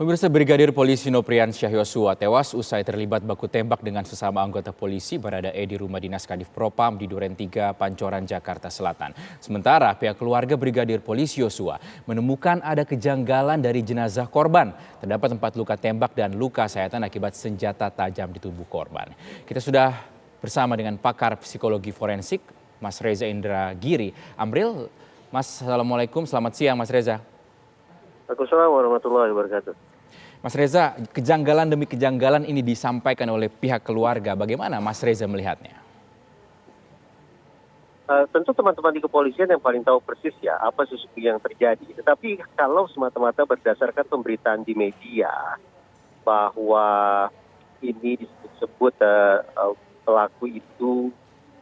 Pemirsa, Brigadir Polisi Nopriansyah Yosua tewas usai terlibat baku tembak dengan sesama anggota polisi Baradae di rumah dinas Kadif Propam di Duren 3, Pancoran, Jakarta Selatan. Sementara pihak keluarga Brigadir Polisi Yosua menemukan ada kejanggalan dari jenazah korban. Terdapat 4 luka tembak dan luka sayatan akibat senjata tajam di tubuh korban. Kita sudah bersama dengan pakar psikologi forensik, Mas Reza Indragiri Amril. Mas, Assalamualaikum, selamat siang Mas Reza. Waalaikumsalam warahmatullahi wabarakatuh. Mas Reza, kejanggalan demi kejanggalan ini disampaikan oleh pihak keluarga. Bagaimana Mas Reza melihatnya? Tentu teman-teman di kepolisian yang paling tahu persis ya apa sesungguhnya yang terjadi. Tetapi kalau semata-mata berdasarkan pemberitaan di media bahwa ini disebut pelaku itu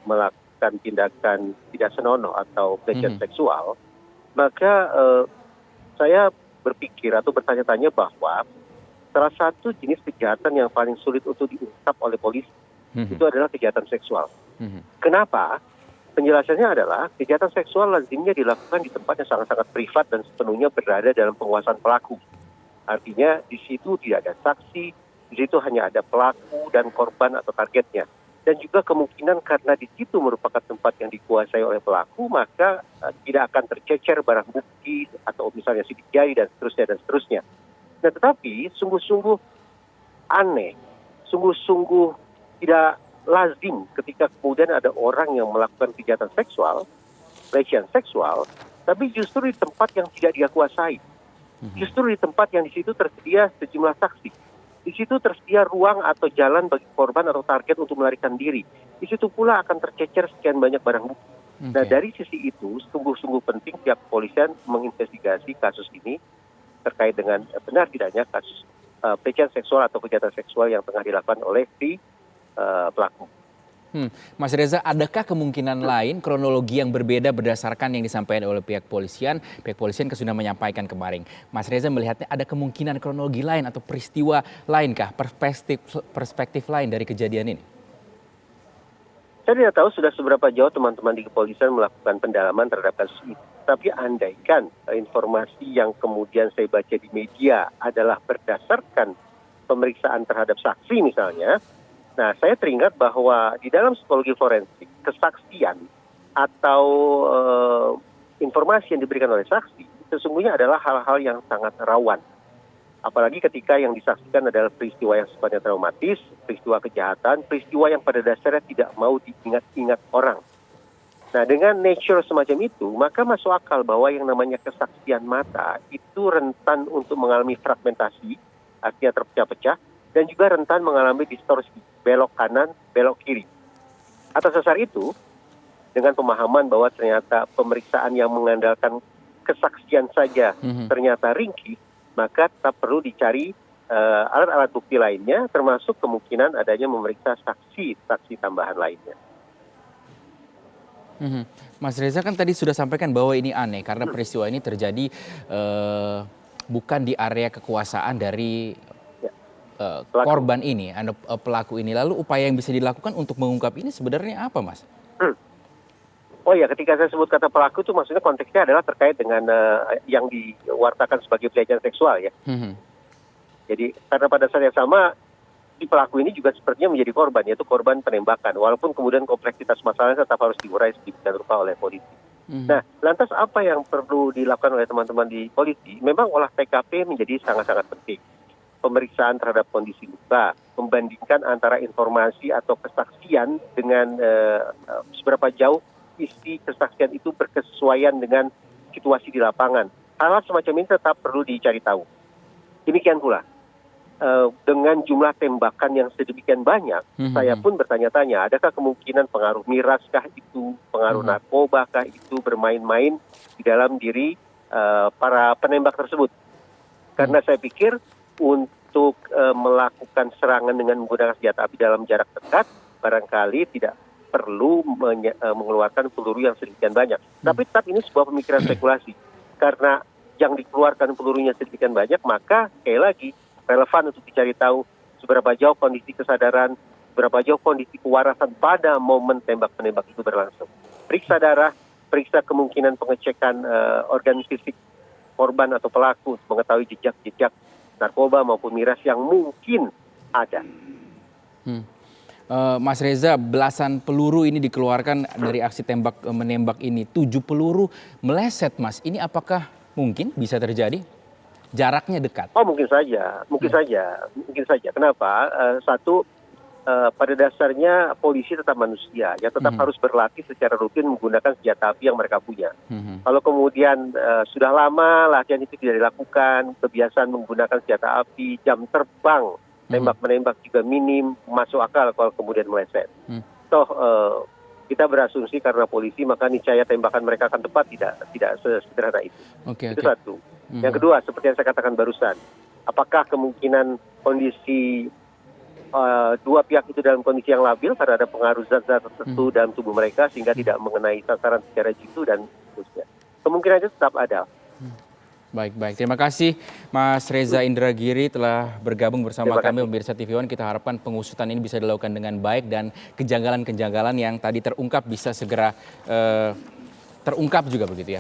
melakukan tindakan tidak senonoh atau pelecehan seksual, maka saya berpikir atau bertanya-tanya bahwa salah satu jenis kejahatan yang paling sulit untuk diungkap oleh polisi itu adalah kejahatan seksual. Kenapa? Penjelasannya adalah kejahatan seksual lazimnya dilakukan di tempat yang sangat-sangat privat dan sepenuhnya berada dalam penguasaan pelaku. Artinya di situ tidak ada saksi, di situ hanya ada pelaku dan korban atau targetnya. Dan juga kemungkinan karena di situ merupakan tempat yang dikuasai oleh pelaku, maka tidak akan tercecer barang bukti atau misalnya sidik jari dan seterusnya. Nah, tetapi sungguh-sungguh aneh, sungguh-sungguh tidak lazim ketika kemudian ada orang yang melakukan kejahatan seksual, pelecehan seksual, tapi justru di tempat yang tidak dia kuasai. Justru di tempat yang di situ tersedia sejumlah saksi. Di situ tersedia ruang atau jalan bagi korban atau target untuk melarikan diri. Di situ pula akan tercecer sekian banyak barang bukti. Nah, dari sisi itu sungguh-sungguh penting pihak kepolisian menginvestigasi kasus ini terkait dengan benar tidaknya kasus pelecehan seksual atau kejahatan seksual yang tengah dilakukan oleh si pelaku. Mas Reza, adakah kemungkinan lain kronologi yang berbeda berdasarkan yang disampaikan oleh pihak polisian? Pihak polisian sudah menyampaikan kemarin. Mas Reza melihatnya ada kemungkinan kronologi lain atau peristiwa lainkah, perspektif lain dari kejadian ini? Saya tidak tahu sudah seberapa jauh teman-teman di kepolisian melakukan pendalaman terhadap kasus ini. Tapi andaikan informasi yang kemudian saya baca di media adalah berdasarkan pemeriksaan terhadap saksi misalnya, nah, saya teringat bahwa di dalam psikologi forensik, kesaksian atau informasi yang diberikan oleh saksi sesungguhnya adalah hal-hal yang sangat rawan. Apalagi ketika yang disaksikan adalah peristiwa yang sifatnya traumatis, peristiwa kejahatan, peristiwa yang pada dasarnya tidak mau diingat-ingat orang. Nah, dengan nature semacam itu, maka masuk akal bahwa yang namanya kesaksian mata itu rentan untuk mengalami fragmentasi, artinya terpecah-pecah, dan juga rentan mengalami distorsi, belok kanan, belok kiri. Atas dasar itu, dengan pemahaman bahwa ternyata pemeriksaan yang mengandalkan kesaksian saja ternyata ringkih, maka tetap perlu dicari alat-alat bukti lainnya, termasuk kemungkinan adanya memeriksa saksi tambahan lainnya. Mas Reza kan tadi sudah sampaikan bahwa ini aneh karena peristiwa ini terjadi bukan di area kekuasaan dari korban ini, pelaku ini. Lalu upaya yang bisa dilakukan untuk mengungkap ini sebenarnya apa, Mas? Oh ya, ketika saya sebut kata pelaku itu maksudnya konteksnya adalah terkait dengan yang diwartakan sebagai pelecehan seksual ya. Jadi karena pada saat yang sama si pelaku ini juga sepertinya menjadi korban, yaitu korban penembakan. Walaupun kemudian kompleksitas masalahnya tetap harus diurai sedemikian rupa oleh polisi. Nah, lantas apa yang perlu dilakukan oleh teman-teman di polisi? Memang olah TKP menjadi sangat-sangat penting. Pemeriksaan terhadap kondisi luka, membandingkan antara informasi atau kesaksian dengan seberapa jauh isi kesaksian itu berkesesuaian dengan situasi di lapangan. Hal-hal semacam ini tetap perlu dicari tahu. Demikian pula, dengan jumlah tembakan yang sedemikian banyak, saya pun bertanya-tanya, adakah kemungkinan pengaruh miraskah itu, pengaruh narkobakah itu bermain-main di dalam diri para penembak tersebut? Karena saya pikir untuk melakukan serangan dengan menggunakan senjata api dalam jarak dekat, barangkali tidak perlu mengeluarkan peluru yang sedemikian banyak. Tapi tetap ini sebuah pemikiran spekulasi. Karena yang dikeluarkan pelurunya sedemikian banyak, maka sekali lagi relevan untuk dicari tahu seberapa jauh kondisi kesadaran, seberapa jauh kondisi kewarasan pada momen tembak-menembak itu berlangsung. Periksa darah, periksa kemungkinan pengecekan organ fisik korban atau pelaku untuk mengetahui jejak-jejak narkoba maupun miras yang mungkin ada. Mas Reza, belasan peluru ini dikeluarkan dari aksi tembak menembak ini. 7 peluru meleset, Mas. Ini apakah mungkin bisa terjadi? Jaraknya dekat. Oh, mungkin saja. Kenapa? Satu, pada dasarnya polisi tetap manusia, ya tetap harus berlatih secara rutin menggunakan senjata api yang mereka punya. Kalau kemudian sudah lama latihan itu tidak dilakukan, kebiasaan menggunakan senjata api, jam terbang, tembak-menembak juga minim, masuk akal kalau kemudian meleset. Toh kita berasumsi karena polisi maka niscaya tembakan mereka akan tepat, tidak sesederhana itu. Itu satu. Yang kedua, seperti yang saya katakan barusan, apakah kemungkinan kondisi dua pihak itu dalam kondisi yang labil karena ada pengaruh zat-zat tertentu dalam tubuh mereka sehingga tidak mengenai sasaran secara jitu dan seterusnya. Kemungkinan itu tetap ada. Baik. Terima kasih Mas Reza Indragiri telah bergabung bersama kami pemirsa TV One. Kita harapkan pengusutan ini bisa dilakukan dengan baik dan kejanggalan-kejanggalan yang tadi terungkap bisa segera terungkap juga begitu ya.